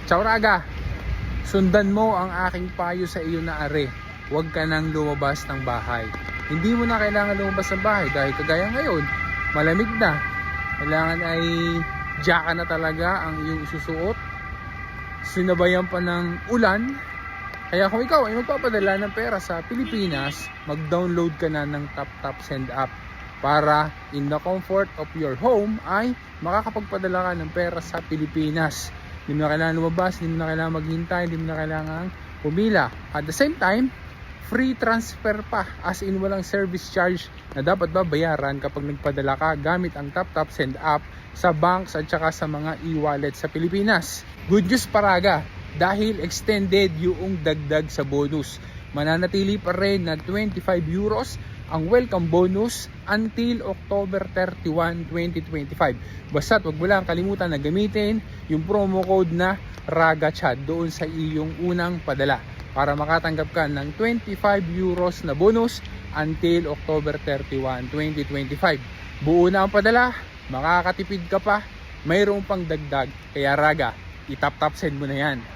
Ciao Raga! Sundan mo ang aking payo sa iyo na are. Huwag ka nang lumabas ng bahay. Hindi mo na kailangan lumabas ng bahay dahil kagaya ngayon, malamig na. Kailangan ay jaka na talaga ang iyong isusuot. Sinabayan pa ng ulan. Kaya kung ikaw ay magpapadala ng pera sa Pilipinas, mag-download ka na ng TapTap Send app para in the comfort of your home ay makakapagpadala ka ng pera sa Pilipinas. Hindi mo na kailangan lumabas, hindi mo na kailangan maghintay, hindi mo na kailangan pumila. At the same time, free transfer pa, as in walang service charge na dapat babayaran kapag nagpadala ka gamit ang TapTap Send app sa banks at saka sa mga e-wallet sa Pilipinas. Good news Paraga, dahil extended yung dagdag sa bonus. Mananatili pa rin na 25 euros ang welcome bonus until October 31, 2025. Basta't wag mo lang kalimutan na gamitin yung promo code na RAGACHAD doon sa iyong unang padala para makatanggap ka ng 25 euros na bonus until October 31, 2025. Buo na ang padala, makakatipid ka pa, mayroong pang dagdag. Kaya Raga, i-tap-tap send mo na yan.